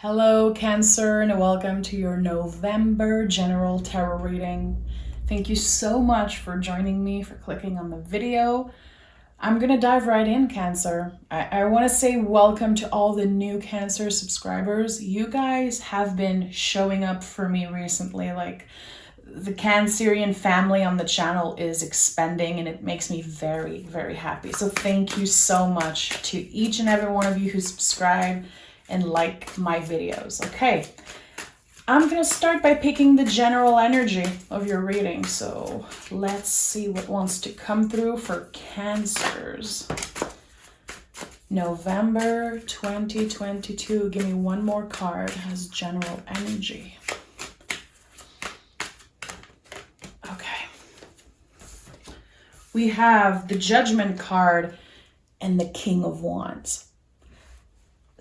Hello, Cancer, and welcome to your November general tarot reading. Thank you so much for joining me, for clicking on the video. I'm gonna dive right in, Cancer. I want to say welcome to all the new Cancer subscribers. You guys have been showing up for me recently. Like, the Cancerian family on the channel is expanding, and it makes me very, very happy. So thank you so much to each and every one of you who subscribe and like my videos. Okay, I'm gonna start by picking the general energy of your reading. So let's see what wants to come through for Cancers. November 2022. Give me one more card as general energy. Okay. We have the Judgment card and the King of Wands.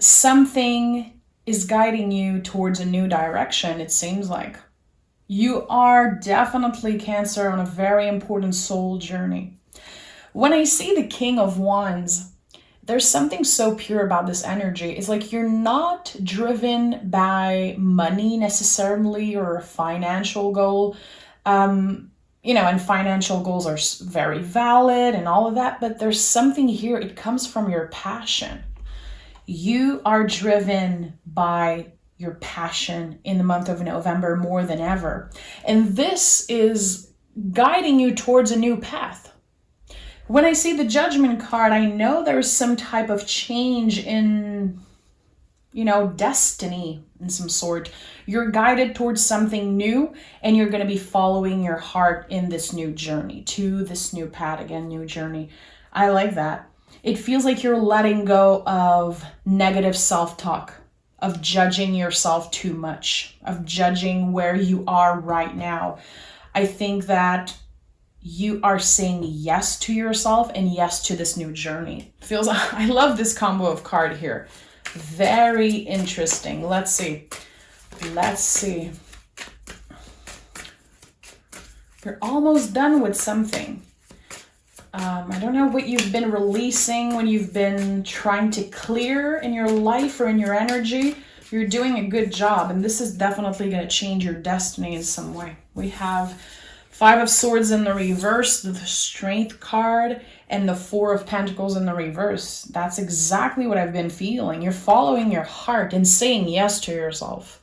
Something is guiding you towards a new direction, it seems like. You are definitely, Cancer, on a very important soul journey. When I see the King of Wands, there's something so pure about this energy. It's like you're not driven by money necessarily or a financial goal. And financial goals are very valid and all of that, but there's something here. It comes from your passion. You are driven by your passion in the month of November more than ever. And this is guiding you towards a new path. When I see the Judgment card, I know there's some type of change in, destiny in some sort. You're guided towards something new, and you're going to be following your heart in this new journey, to this new path, again, new journey. I like that. It feels like you're letting go of negative self-talk, of judging yourself too much, of judging where you are right now. I think that you are saying yes to yourself and yes to this new journey. I love this combo of card here. Very interesting. Let's see. You're almost done with something. I don't know what you've been releasing, when you've been trying to clear in your life or in your energy. You're doing a good job, and this is definitely going to change your destiny in some way. We have Five of Swords in the reverse, the Strength card, and the Four of Pentacles in the reverse. That's exactly what I've been feeling. You're following your heart and saying yes to yourself.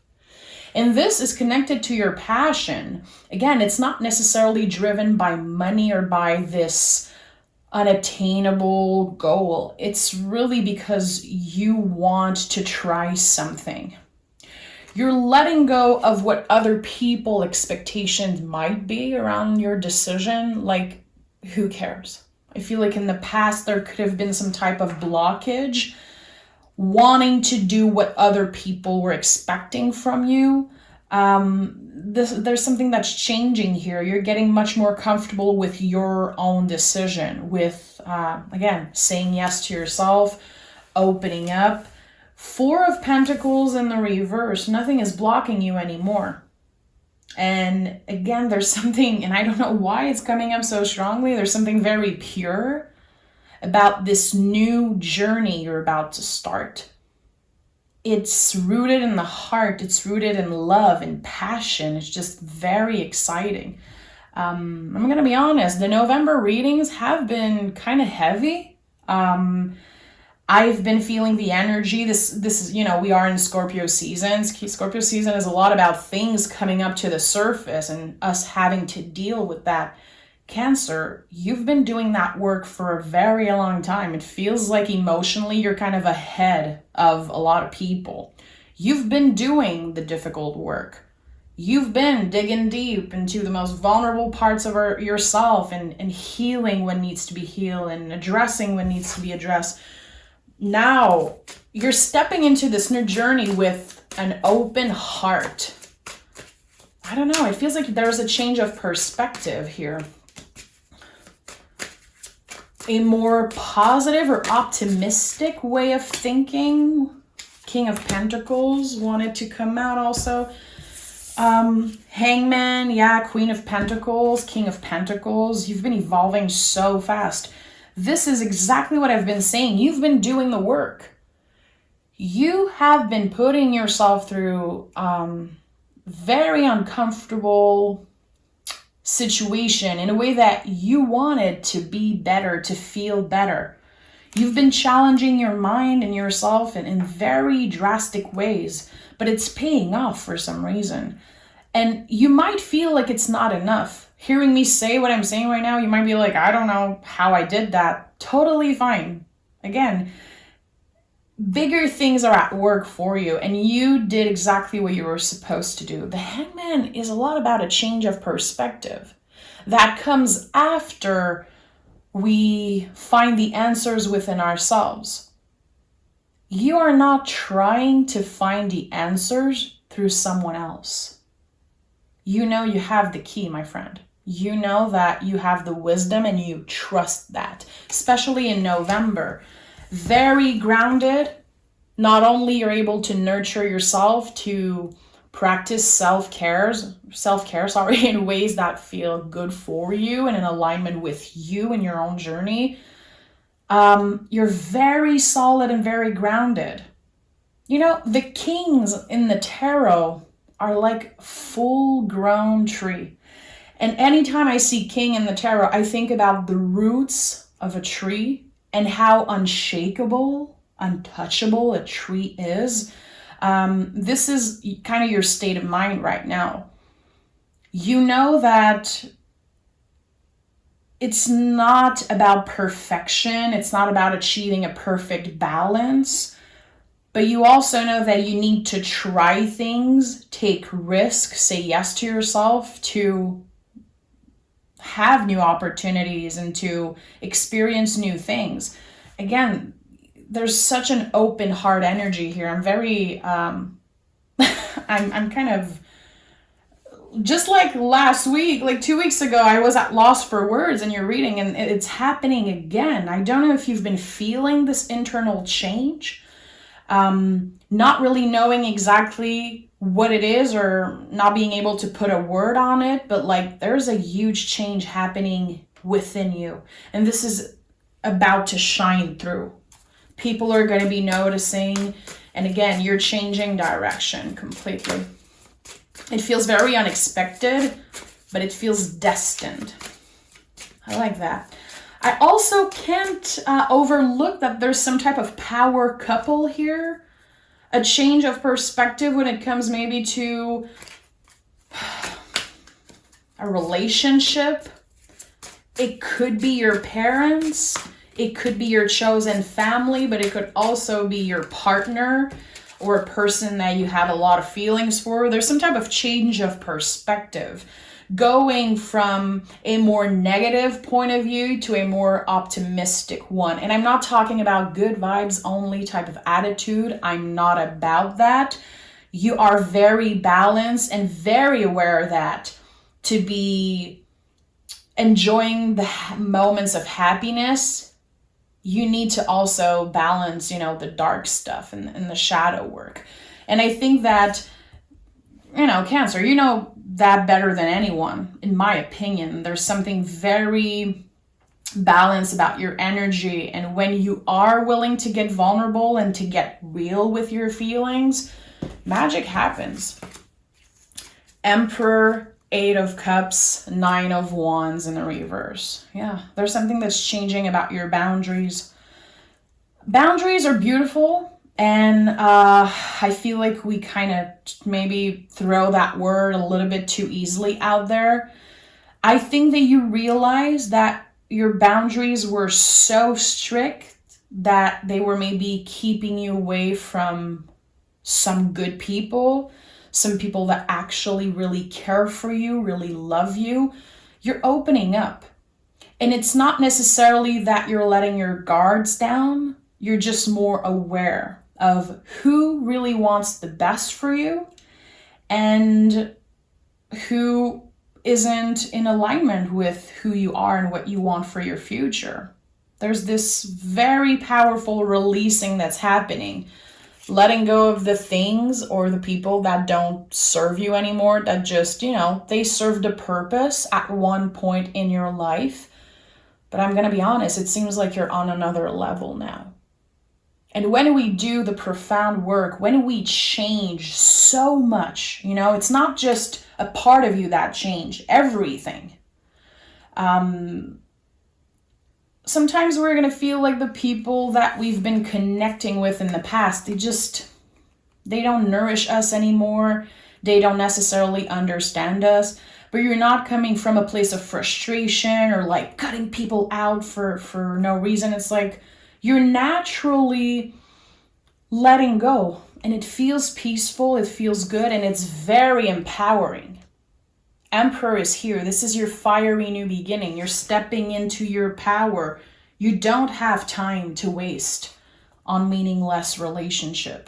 And this is connected to your passion. Again, it's not necessarily driven by money or by this unattainable goal. It's really because you want to try something. You're letting go of what other people expectations might be around your decision. Like, who cares? I feel like in the past there could have been some type of blockage, wanting to do what other people were expecting from you. There's something that's changing here. You're getting much more comfortable with your own decision, with, again, saying yes to yourself, opening up. Four of Pentacles in the reverse. Nothing is blocking you anymore. And again, there's something, and I don't know why it's coming up so strongly, there's something very pure about this new journey you're about to start. It's rooted in the heart. It's rooted in love and passion. It's just very exciting. I'm going to be honest. The November readings have been kind of heavy. I've been feeling the energy. This is, we are in Scorpio season. Scorpio season is a lot about things coming up to the surface and us having to deal with that. Cancer, you've been doing that work for a very long time. It feels like emotionally you're kind of ahead of a lot of people. You've been doing the difficult work. You've been digging deep into the most vulnerable parts of yourself and healing what needs to be healed and addressing what needs to be addressed. Now, you're stepping into this new journey with an open heart. I don't know. It feels like there's a change of perspective here. A more positive or optimistic way of thinking. King of Pentacles wanted to come out also. Hangman, yeah, Queen of Pentacles, King of Pentacles. You've been evolving so fast. This is exactly what I've been saying. You've been doing the work. You have been putting yourself through very uncomfortable situation in a way that you wanted to be better, to feel better. You've been challenging your mind and yourself in very drastic ways, but it's paying off for some reason. And you might feel like it's not enough. Hearing me say what I'm saying right now, you might be like, I don't know how I did that. Totally fine. Again, bigger things are at work for you, and you did exactly what you were supposed to do. The Hangman is a lot about a change of perspective that comes after we find the answers within ourselves. You are not trying to find the answers through someone else. You know you have the key, my friend. You know that you have the wisdom and you trust that, especially in November. Very grounded. Not only you're able to nurture yourself, to practice self-care, in ways that feel good for you and in alignment with you and your own journey. You're very solid and very grounded. You know, the kings in the tarot are like full-grown tree. And anytime I see king in the tarot, I think about the roots of a tree and how unshakable, untouchable a tree is. This is kind of your state of mind right now. You know that it's not about perfection. It's not about achieving a perfect balance. But you also know that you need to try things, take risks, say yes to yourself, to have new opportunities and to experience new things. Again, there's such an open heart energy here. I'm very, I'm kind of, just like last week, like 2 weeks ago, I was at loss for words in your reading, and it's happening again. I don't know if you've been feeling this internal change, not really knowing exactly what it is or not being able to put a word on it, but like there's a huge change happening within you. And this is about to shine through. People are going to be noticing. And again, you're changing direction completely. It feels very unexpected, but it feels destined. I like that. I also can't overlook that there's some type of power couple here. A change of perspective when it comes maybe to a relationship. It could be your parents. It could be your chosen family, but it could also be your partner or a person that you have a lot of feelings for. There's some type of change of perspective, going from a more negative point of view to a more optimistic one. And I'm not talking about good vibes only type of attitude. I'm not about that. You are very balanced and very aware of that, to be enjoying the moments of happiness. You need to also balance, the dark stuff and the shadow work. And I think that, Cancer, that better than anyone, in my opinion. There's something very balanced about your energy. And when you are willing to get vulnerable and to get real with your feelings, magic happens. Emperor, 8 of Cups, 9 of Wands in the reverse. Yeah, there's something that's changing about your boundaries. Boundaries are beautiful. And I feel like we kind of maybe throw that word a little bit too easily out there. I think that you realize that your boundaries were so strict that they were maybe keeping you away from some good people, some people that actually really care for you, really love you. You're opening up. And it's not necessarily that you're letting your guards down. You're just more aware of who really wants the best for you and who isn't in alignment with who you are and what you want for your future. There's this very powerful releasing that's happening. Letting go of the things or the people that don't serve you anymore, that just, they served a purpose at one point in your life. But I'm going to be honest, it seems like you're on another level now. And when we do the profound work, when we change so much, you know, it's not just a part of you that changed, everything. Sometimes we're going to feel like the people that we've been connecting with in the past, they don't nourish us anymore. They don't necessarily understand us. But you're not coming from a place of frustration or like cutting people out for no reason. It's like you're naturally letting go, and it feels peaceful, it feels good, and it's very empowering. Emperor is here. This is your fiery new beginning. You're stepping into your power. You don't have time to waste on meaningless relationship.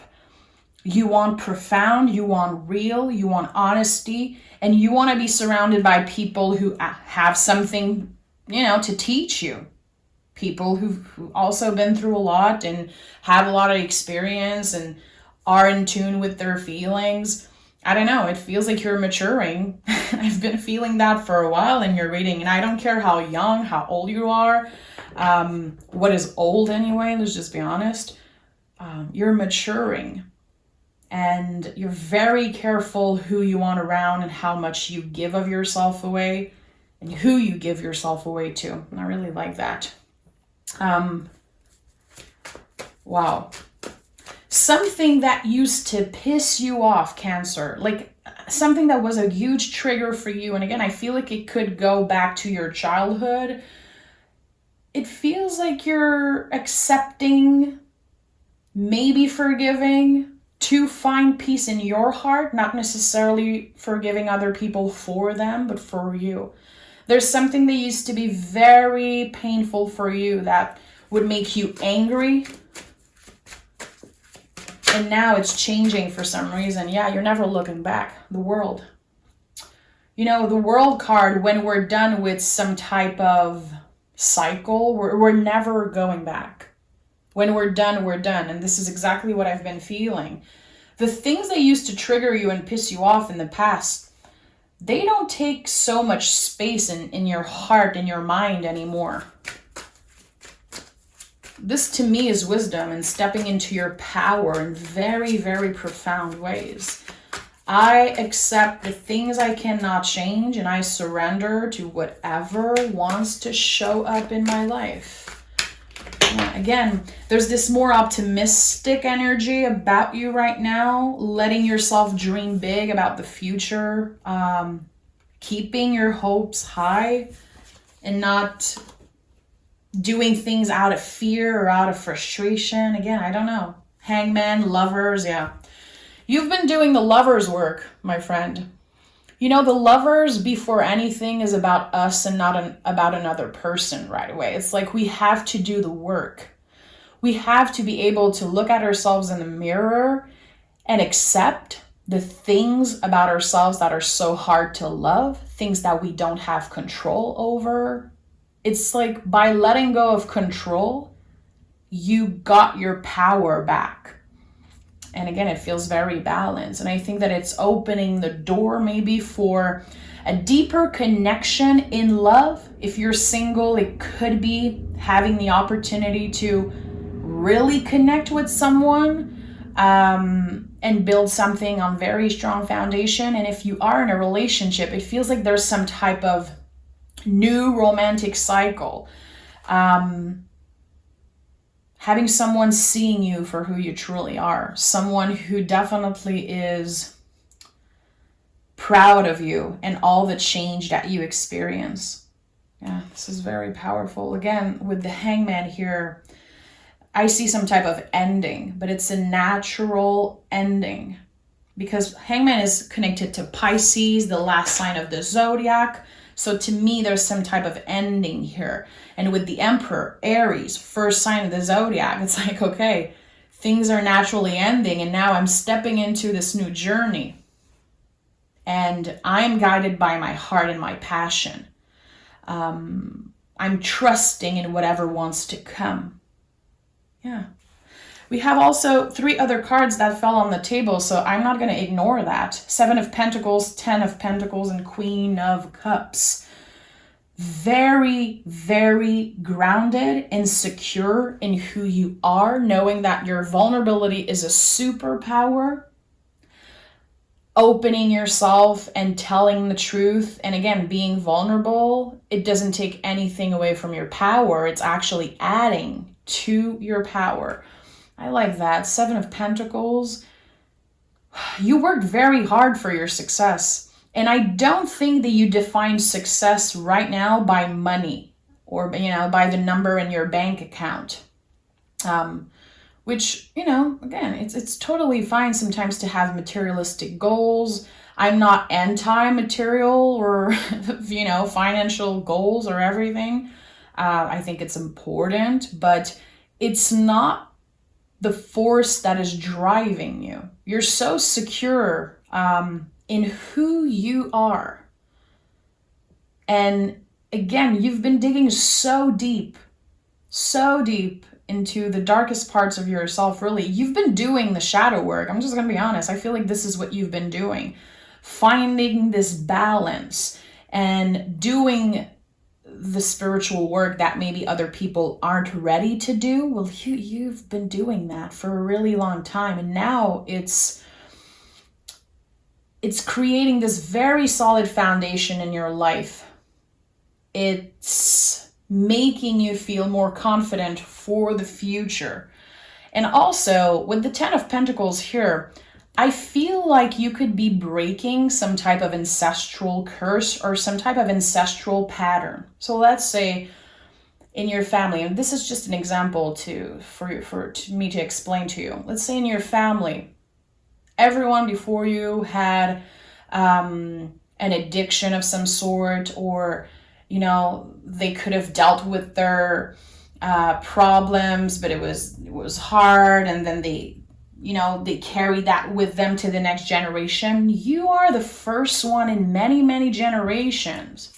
You want profound, you want real, you want honesty, and you want to be surrounded by people who have something, you know, to teach you. People who've also been through a lot and have a lot of experience and are in tune with their feelings. I don't know, it feels like you're maturing. I've been feeling that for a while in your reading, and I don't care how young, how old you are. What is old anyway? Let's just be honest. You're maturing, and you're very careful who you want around and how much you give of yourself away and who you give yourself away to. And I really like that. Wow. Something that used to piss you off, Cancer, like something that was a huge trigger for you. And again, I feel like it could go back to your childhood. It feels like you're accepting, maybe forgiving to find peace in your heart, not necessarily forgiving other people for them, but for you. There's something that used to be very painful for you that would make you angry. And now it's changing for some reason. Yeah, you're never looking back. The world. You know, the world card, when we're done with some type of cycle, we're never going back. When we're done, we're done. And this is exactly what I've been feeling. The things that used to trigger you and piss you off in the past, they don't take so much space in your heart, in your mind anymore. This to me is wisdom and stepping into your power in very, very profound ways. I accept the things I cannot change, and I surrender to whatever wants to show up in my life. Again, there's this more optimistic energy about you right now, letting yourself dream big about the future, keeping your hopes high and not doing things out of fear or out of frustration. Again, I don't know. Hangman, lovers, yeah. You've been doing the lovers work, my friend. You know, the lovers before anything is about us and not about another person right away. It's like we have to do the work. We have to be able to look at ourselves in the mirror and accept the things about ourselves that are so hard to love, things that we don't have control over. It's like by letting go of control, you got your power back. And again, it feels very balanced. And I think that it's opening the door maybe for a deeper connection in love. If you're single, it could be having the opportunity to really connect with someone and build something on very strong foundation. And if you are in a relationship, it feels like there's some type of new romantic cycle. Having someone seeing you for who you truly are. Someone who definitely is proud of you and all the change that you experience. Yeah, this is very powerful. Again, with the Hangman here, I see some type of ending, but it's a natural ending. Because Hangman is connected to Pisces, the last sign of the zodiac. So to me, there's some type of ending here. And with the Emperor, Aries, first sign of the zodiac, it's like, okay, things are naturally ending. And now I'm stepping into this new journey. And I'm guided by my heart and my passion. I'm trusting in whatever wants to come. Yeah. We have also 3 other cards that fell on the table, so I'm not going to ignore that. 7 of Pentacles, 10 of Pentacles, and Queen of Cups. very, very grounded and secure in who you are, knowing that your vulnerability is a superpower, opening yourself and telling the truth. And again, being vulnerable, it doesn't take anything away from your power. It's actually adding to your power. I like that. 7 of Pentacles. You worked very hard for your success. And I don't think that you define success right now by money or, by the number in your bank account. Which, again, it's totally fine sometimes to have materialistic goals. I'm not anti-material or, financial goals or everything. I think it's important, but it's not the force that is driving you. You're so secure in who you are. And again, you've been digging so deep into the darkest parts of yourself, really. You've been doing the shadow work. I'm just going to be honest. I feel like this is what you've been doing. Finding this balance and doing the spiritual work that maybe other people aren't ready to do. Well, you've been doing that for a really long time. And now it's creating this very solid foundation in your life. It's making you feel more confident for the future. And also, with the 10 of Pentacles here, I feel like you could be breaking some type of ancestral curse or some type of ancestral pattern. So let's say in your family, and this is just an example for me to explain to you. Let's say in your family, everyone before you had an addiction of some sort, or they could have dealt with their problems, but it was hard, and then they carry that with them to the next generation. You are the first one in many, many generations,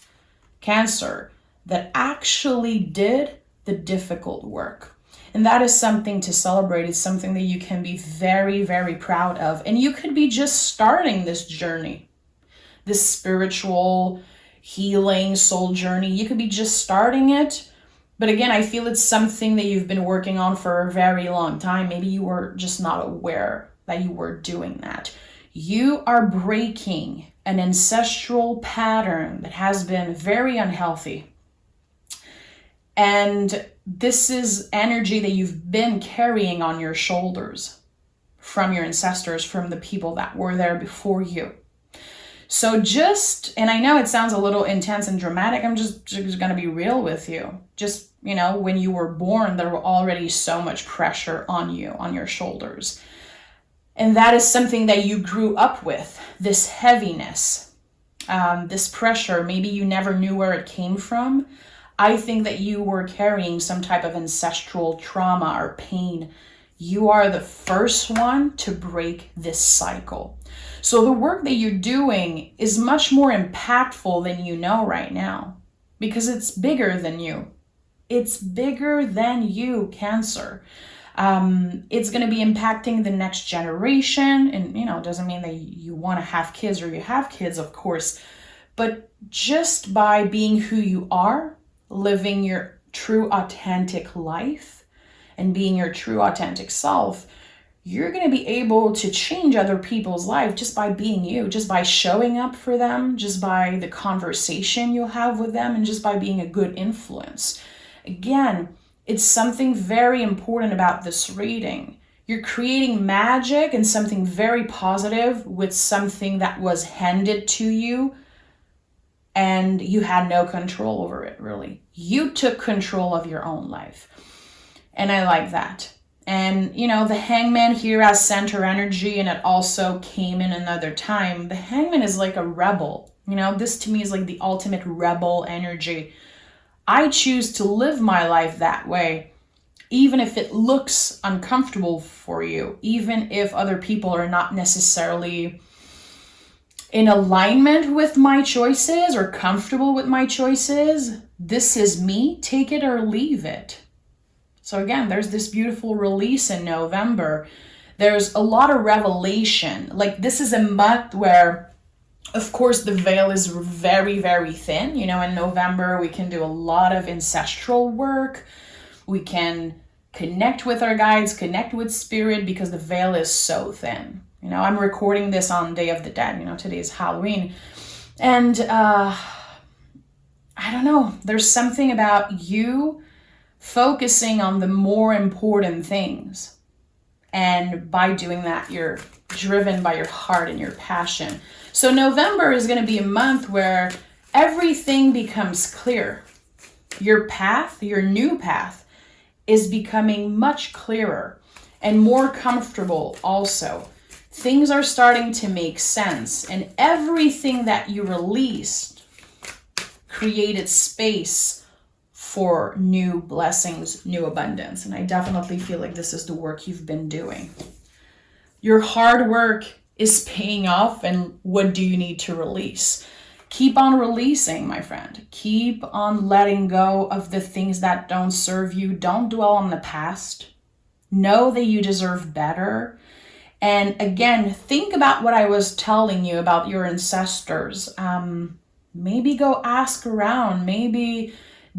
Cancer, that actually did the difficult work. And that is something to celebrate. It's something that you can be very, very proud of. And you could be just starting this journey, this spiritual healing soul journey. You could be just starting it. But again, I feel it's something that you've been working on for a very long time. Maybe you were just not aware that you were doing that. You are breaking an ancestral pattern that has been very unhealthy. And this is energy that you've been carrying on your shoulders from your ancestors, from the people that were there before you. So and I know it sounds a little intense and dramatic, I'm just going to be real with you. Just, when you were born, there were already so much pressure on you, on your shoulders. And that is something that you grew up with, this heaviness, this pressure. Maybe you never knew where it came from. I think that you were carrying some type of ancestral trauma or pain. You are the first one to break this cycle. So the work that you're doing is much more impactful than you know right now, because it's bigger than you. It's bigger than you, Cancer. It's going to be impacting the next generation. And, it doesn't mean that you want to have kids or you have kids, of course. But just by being who you are, living your true authentic life and being your true authentic self, you're going to be able to change other people's life just by being you, just by showing up for them, just by the conversation you'll have with them, and just by being a good influence. Again, it's something very important about this reading. You're creating magic and something very positive with something that was handed to you and you had no control over it, really. You took control of your own life. And I like that. And, the Hangman here has center energy, and it also came in another time. The Hangman is like a rebel. This to me is like the ultimate rebel energy. I choose to live my life that way, even if it looks uncomfortable for you, even if other people are not necessarily in alignment with my choices or comfortable with my choices. This is me, take it or leave it. So again, there's this beautiful release in November. There's a lot of revelation. Like, this is a month where Of course, the veil is very, very thin. You know, in November, we can do a lot of ancestral work. We can connect with our guides, connect with spirit, because the veil is so thin. You know, I'm recording this on Day of the Dead. You know, today is Halloween. And I don't know, there's something about you focusing on the more important things. And by doing that, you're driven by your heart and your passion. So November is going to be a month where everything becomes clear. Your path, your new path, is becoming much clearer and more comfortable also. Things are starting to make sense, and everything that you released created space for new blessings, new abundance. And I definitely feel like this is the work you've been doing. Your hard work is paying off, and what do you need to release? Keep on releasing, my friend. Keep on letting go of the things that don't serve you. Don't dwell on the past. Know that you deserve better. And again, think about what I was telling you about your ancestors. Maybe go ask around. Maybe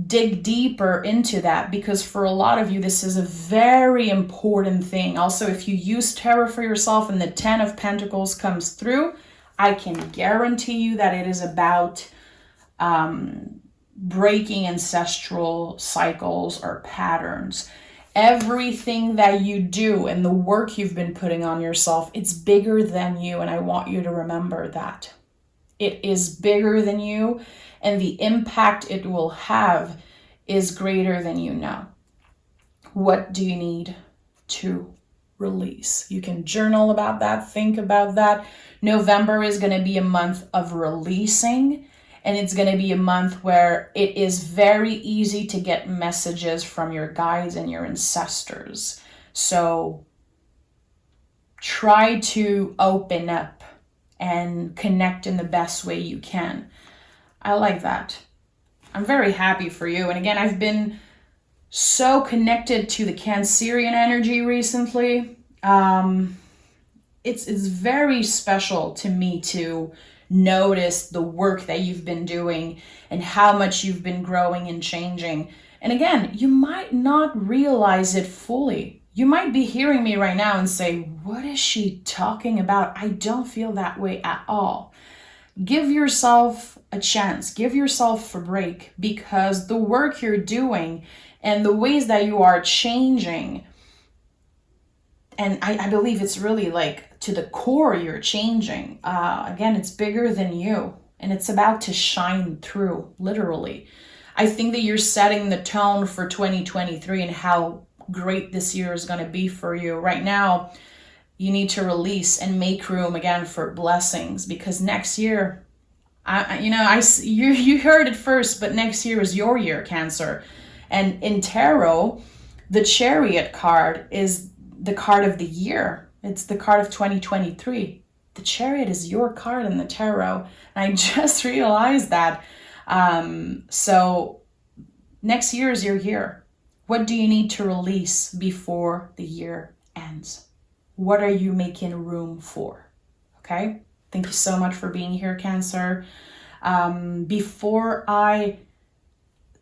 dig deeper into that, because for a lot of you, this is a very important thing. Also, if you use tarot for yourself and the 10 of Pentacles comes through, I can guarantee you that it is about breaking ancestral cycles or patterns. Everything that you do and the work you've been putting on yourself, it's bigger than you. And I want you to remember that. It is bigger than you, and the impact it will have is greater than you know. What do you need to release? You can journal about that, think about that. November is going to be a month of releasing, and it's going to be a month where it is very easy to get messages from your guides and your ancestors. So try to open up and connect in the best way you can. I like that. I'm very happy for you. And again, I've been so connected to the Cancerian energy recently. It's very special to me to notice the work that you've been doing and how much you've been growing and changing. And again, you might not realize it fully. You might be hearing me right now and say, what is she talking about? I don't feel that way at all. Give yourself a chance. Give yourself a break, because the work you're doing and the ways that you are changing, and I believe it's really like to the core you're changing. Again, it's bigger than you, and it's about to shine through, literally. I think that you're setting the tone for 2023 and how great this year is going to be for you. Right now, you need to release and make room again for blessings, because next year, you heard it first, but next year is your year, Cancer. And in tarot, the Chariot card is the card of the year. It's the card of 2023. The Chariot is your card in the tarot. And I just realized that. So next year is your year. What do you need to release before the year ends? What are you making room for? Okay? Thank you so much for being here, Cancer. Before I'm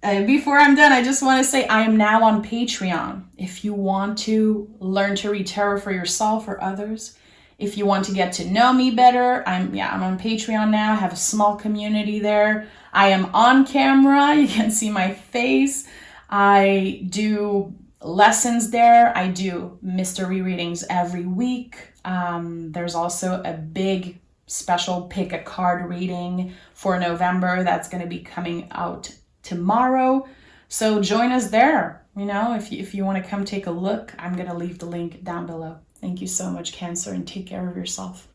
done, I just want to say I am now on Patreon. If you want to learn to read tarot for yourself or others, if you want to get to know me better, I'm on Patreon now. I have a small community there. I am on camera. You can see my face. I do lessons there. I do mystery readings every week. There's also a big special pick a card reading for November that's going to be coming out tomorrow. So join us there. You know, if you want to come take a look, I'm going to leave the link down below. Thank you so much, Cancer, and take care of yourself.